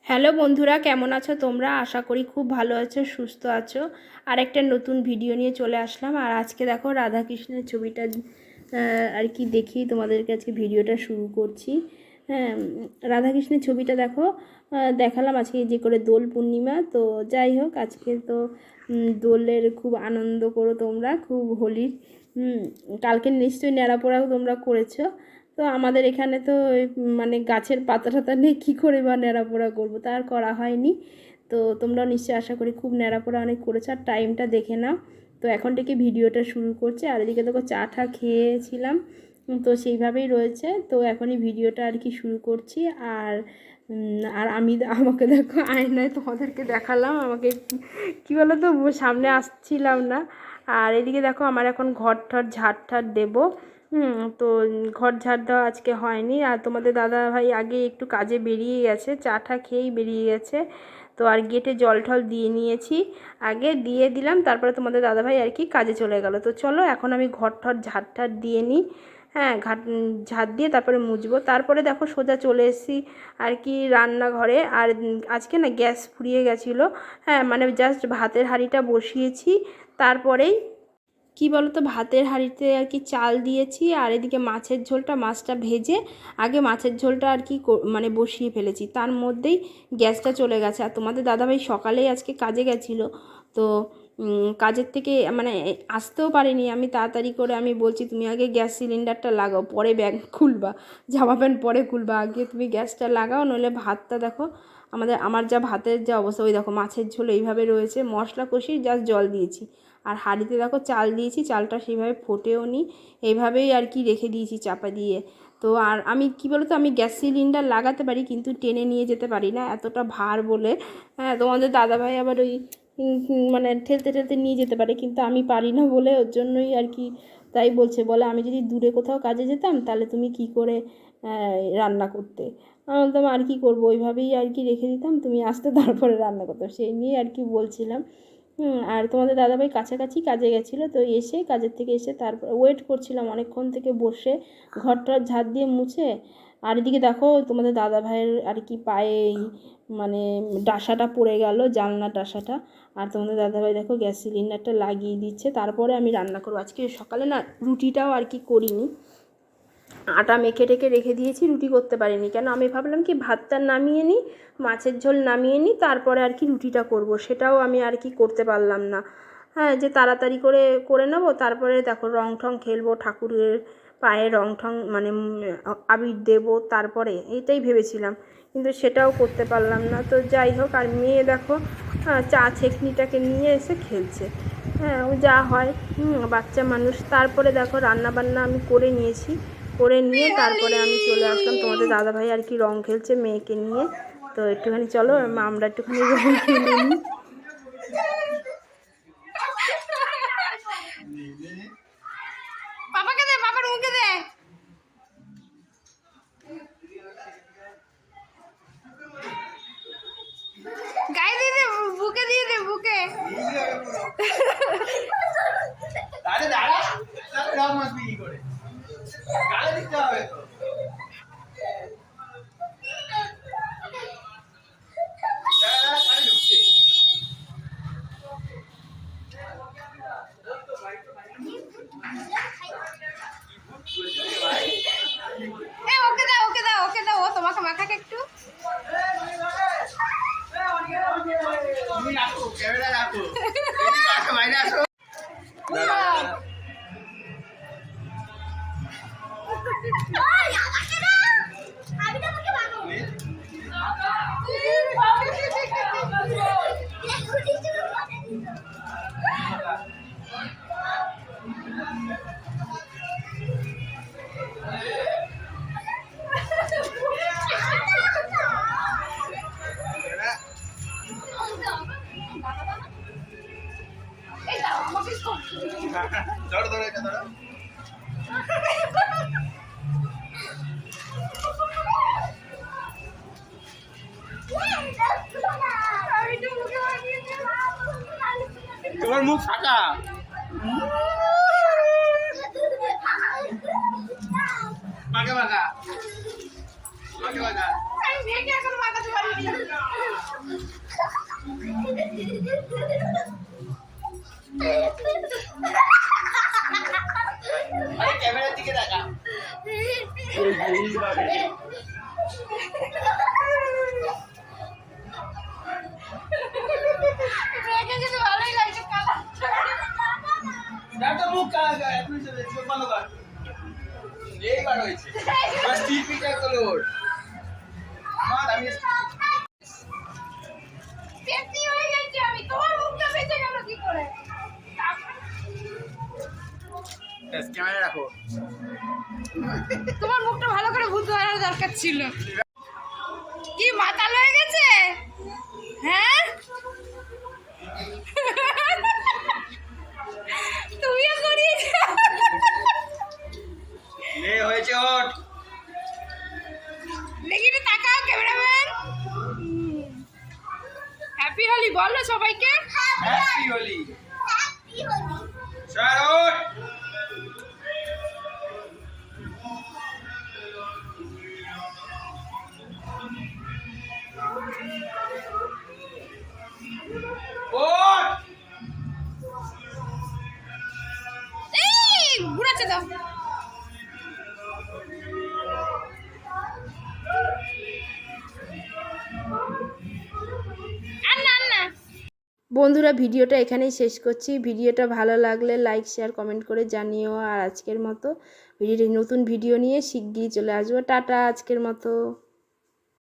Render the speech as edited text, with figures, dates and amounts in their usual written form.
Hello বন্ধুরা, কেমন আছো তোমরা? আশা করি খুব ভালো আছো, সুস্থ আছো। আর একটা নতুন ভিডিও নিয়ে চলে আসলাম। আর আজকে দেখো রাধাকৃষ্ণের ছবিটা আর কি দেখি তোমাদেরকে আজকে ভিডিওটা শুরু করছি। হ্যাঁ, রাধাকৃষ্ণের ছবিটা দেখো দেখালাম আজকে যে করে দোল পূর্ণিমা। তো যাই হোক, আজকে তো দোলের খুব আনন্দ করো তোমরা, খুব হোলির। কালকে নিশ্চয়ই ন্যাড়াপোড়াও তোমরা করেছো। তো আমাদের এখানে তো মানে গাছের পাতা টাতা নেই, কী করে বা ন্যাড়াপোড়া করবো, তা আর করা হয়নি। তো তোমরা নিশ্চয়ই আশা করি খুব ন্যাড়াপোড়া অনেক করেছো। আর টাইমটা দেখে নাও। তো এখন থেকে ভিডিওটা শুরু করছে। আর এদিকে দেখো চা টা খেয়েছিলাম, তো সেইভাবেই রয়েছে। তো এখনই ভিডিওটা আর কি শুরু করছি। আর আর আমাকে দেখো আয়নায় তোমাদেরকে দেখালাম, আমাকে কী বলো তো, সামনে আসছিলাম না। আর এদিকে দেখো আমার এখন ঘর ঠর ঝাড় ঠাড় দেবো। তো ঘর ঝাড় দেওয়া আজকে হয়নি। আর তোমাদের দাদা ভাই আগে একটু কাজে বেরিয়ে গেছে, চা টা খেয়েই বেরিয়ে গেছে। তো আর গেটে জল ঠল দিয়ে নিয়েছি, আগে দিয়ে দিলাম, তারপরে তোমাদের দাদা ভাই আর কি কাজে চলে গেল। তো চলো এখন আমি ঘর ঠর ঝাড় ঠাড় দিয়ে নিই। হ্যাঁ, ঝাড় দিয়ে তারপরে মুছবো। তারপরে দেখো সোজা চলে এসেছি আর কি রান্নাঘরে। আর আজকে না গ্যাস ফুরিয়ে গেছিলো। হ্যাঁ, মানে জাস্ট ভাতের হাঁড়িটা বসিয়েছি, তারপরেই কি বলো তো, ভাতের হাঁড়িতে আর কি চাল দিয়েছি। আর এদিকে মাছের ঝোলটা, মাছটা ভেজে আগে মাছের ঝোলটা আর কি মানে বসিয়ে ফেলেছি, তার মধ্যেই গ্যাসটা চলে গেছে। আর তোমাদের দাদাভাই সকালেই আজকে কাজে গেছিলো। তো কাজের থেকে মানে আসতেও পারিনি। আমি তাড়াতাড়ি করে আমি বলছি, তুমি আগে গ্যাস সিলিন্ডারটা লাগাও, পরে ব্যাগ খুলবা, জামা প্যান্ট পরে খুলবা, আগে তুমি গ্যাসটা লাগাও, নইলে ভাতটা দেখো আমার যা ভাতের যা অবস্থা। ওই দেখো মাছের ঝোল এইভাবে রয়েছে, মশলা কষিয়ে জাস্ট জল দিয়েছি। আর হাঁড়িতে দেখো চাল দিয়েছি, চালটা সেইভাবে ফোটেও নি, এইভাবেই আর কি রেখে দিয়েছি চাপা দিয়ে। তো আর আমি কি বলতো, আমি গ্যাস সিলিন্ডার লাগাতে পারি কিন্তু টেনে নিয়ে যেতে পারি না, এতটা ভার বলে। হ্যাঁ, তোমাদের দাদাভাই আবার ওই মানে ঠেলতে ঠেলতে নিয়ে যেতে পারে, কিন্তু আমি পারি না বলে ওর জন্যই আর কি। তাই বলে আমি যদি দূরে কোথাও কাজে যেতাম তাহলে তুমি কি করে রান্না করতে। আমি বলতাম আর কি করবো, ওইভাবেই আর কি রেখে দিতাম, তুমি আসতে তারপরে রান্না করতাম, সেই নিয়ে আর কি বলছিলাম। আর তোমাদের দাদাভাই কাছাকাছি কাজে গেছিলো, তো এসে কাজের থেকে এসে তারপর ওয়েট করছিলাম অনেকক্ষণ থেকে বসে, ঘরটার ঝাড় দিয়ে মুছে। আর এদিকে দেখো তোমাদের দাদাভাইয়ের আর কি পায়ে মানে ডাসাটা পড়ে গেল, জানলা ডাসাটা। আর তোমাদের দাদাভাই দেখো গ্যাস সিলিন্ডারটা লাগিয়ে দিচ্ছে, তারপরে আমি রান্না করবো। আজকে সকালে না রুটিটাও আর কি করিনি, আটা মেখে টেখে রেখে দিয়েছি, রুটি করতে পারিনি। কেন, আমি ভাবলাম কি ভাতটা নামিয়ে নিই, মাছের ঝোল নামিয়ে নিই, তারপরে আর কি রুটিটা করব, সেটাও আমি আর কি করতে পারলাম না। হ্যাঁ, যে তাড়াতাড়ি করে নেব, তারপরে দেখো রং ঠং খেলবো, ঠাকুরের পায়ে রং ঠং মানে আবির দেবো, তারপরে এইটাই ভেবেছিলাম, কিন্তু সেটাও করতে পারলাম না। তো যাই হোক, আর মেয়ে দেখো চা ছেঁকনিটাকে নিয়ে এসে খেলছে। হ্যাঁ, ও যা হয়, বাচ্চা মানুষ। তারপরে দেখো রান্নাবান্না আমি করে নিয়েছি, করে নিয়ে তারপরে আমি চলে আসলাম। তোমাদের দাদাভাই আর কি রং খেলছে মেয়েকে নিয়ে। তো একটুখানি চলো আমরা একটুখানি রং খেলে নিই। পাপাকে দে, পাপার মুখে দে। গায়ে দিয়ে দে, বুকে দিয়ে দে, বুকে। আরে দাঁড়া, সব মাসবি কি করে? গালে দিতে হবে তো। ওকে দাও, ওকে দাও, ওকে দাও, ও তোমাকে মাখাকে একটু। তুমি রাখো, ক্যামেরা রাখো। এদিকে আসো, বাইরে আসো। ধরো ধরো, এটা ধরো। তোমার মুখ ফাঁকা, ফাঁকা ফাঁকা, ফাঁকা ফাঁকা। আমি মেয়েকে এখন মাখাতে পারিনি। তোমার মুখটা ভালো করে বুঝতে পারার দরকার ছিল। কি মাতাল হয়ে গেছে? হ্যাঁ তুমিও করিয়েছো। হয়েছে ওঠ। দেখি একটু তাকাও ক্যামেরাম্যান। হ্যাপি হোলি বলো সবাইকে। হ্যাপি হোলি। স্যার ওঠ। ওঠ। এই ঘুরাচ্ছে দাও। বন্ধুরা ভিডিওটা এখানেই শেষ করছি। ভিডিওটা ভালো লাগলে লাইক শেয়ার কমেন্ট করে জানিও। আর আজকের মতো নতুন ভিডিও নিয়ে শিগগিরই চলে আসবো। টাটা আজকের মতো।